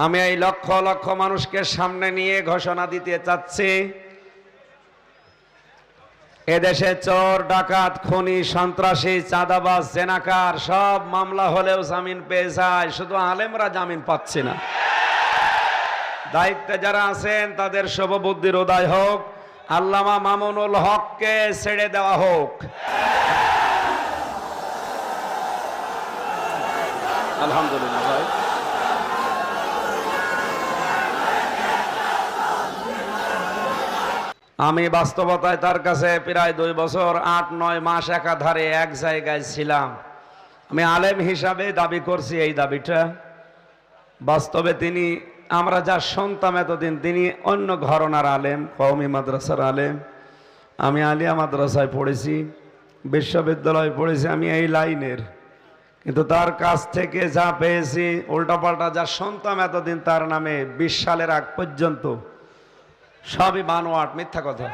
আমি এই লক্ষ লক্ষ মানুষকে সামনে নিয়ে ঘোষণা দিতে চাচ্ছি, এদেশে চোর, ডাকাত, খুনি, সন্ত্রাসী, চাঁদাবাজ, জেনাকার সব মামলা হলেও জামিন পেয়ে যায়, শুধু আলেমরা জামিন পাচ্ছে না। দায়িত্বে যারা আছেন তাদের শুভবুদ্ধির উদয় হোক, আল্লামা মামুনুল হককে ছেড়ে দেওয়া হোক। আলহামদুলিল্লাহ ভাই। আমি বাস্তবতায় তার কাছে প্রায় 2 বছর 8-9 মাস একাধারে এক জায়গায় ছিলাম। আমি আলেম হিসাবে দাবি করছি এই দাবিটা। বাস্তবে তিনি, আমরা যা শুনতাম এতদিন, তিনি অন্য ঘরানার আলেম, কওমি মাদ্রাসার আলেম। আমি আলিয়া মাদ্রাসায় পড়েছি, বিশ্ববিদ্যালয়ে পড়েছি, আমি এই লাইনের। কিন্তু তার কাছ থেকে যা পেয়েছি, উল্টাপাল্টা যা শুনতাম এতদিন তার নামে 20 সালের আগ পর্যন্ত, সবই বানোয়াট, মিথ্যা কথা।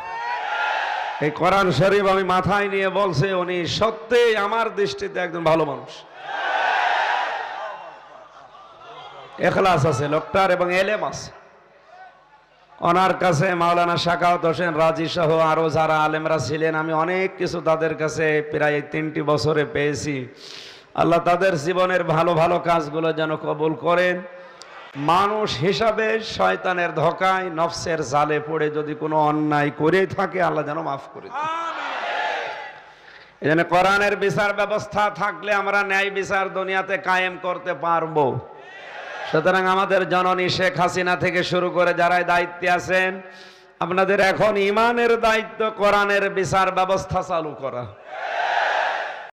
এই কোরআন শরীফ আমি মাথায় নিয়ে বলছে, উনি সত্যিই আমার দৃষ্টিতে একজন ভালো মানুষ, এখলাস আছে লোকটার এবং এলেম আছে। ওনার কাছে মাওলানা শাকাওয়াত হোসেন রাজি সহ আরো যারা আলেমরা ছিলেন, আমি অনেক কিছু তাদের কাছে প্রায় 3টি বছরে পেয়েছি। আল্লাহ তাদের জীবনের ভালো ভালো কাজগুলো যেন কবুল করেন। মানুষ হিসাবে শয়তানের ধোঁকায়, নফসের জালে পড়ে যদি কোনো অন্যায় করে থাকে, আল্লাহ যেন মাফ করে দেন। এজন্য কোরআনের বিচার ব্যবস্থা থাকলে আমরা ন্যায় বিচার দুনিয়াতে কায়েম করতে পারবো। সুতরাং আমাদের জননী শেখ হাসিনা থেকে শুরু করে যারাই দায়িত্বে আছেন, আপনাদের এখন ইমানের দায়িত্ব কোরআনের বিচার ব্যবস্থা চালু করা।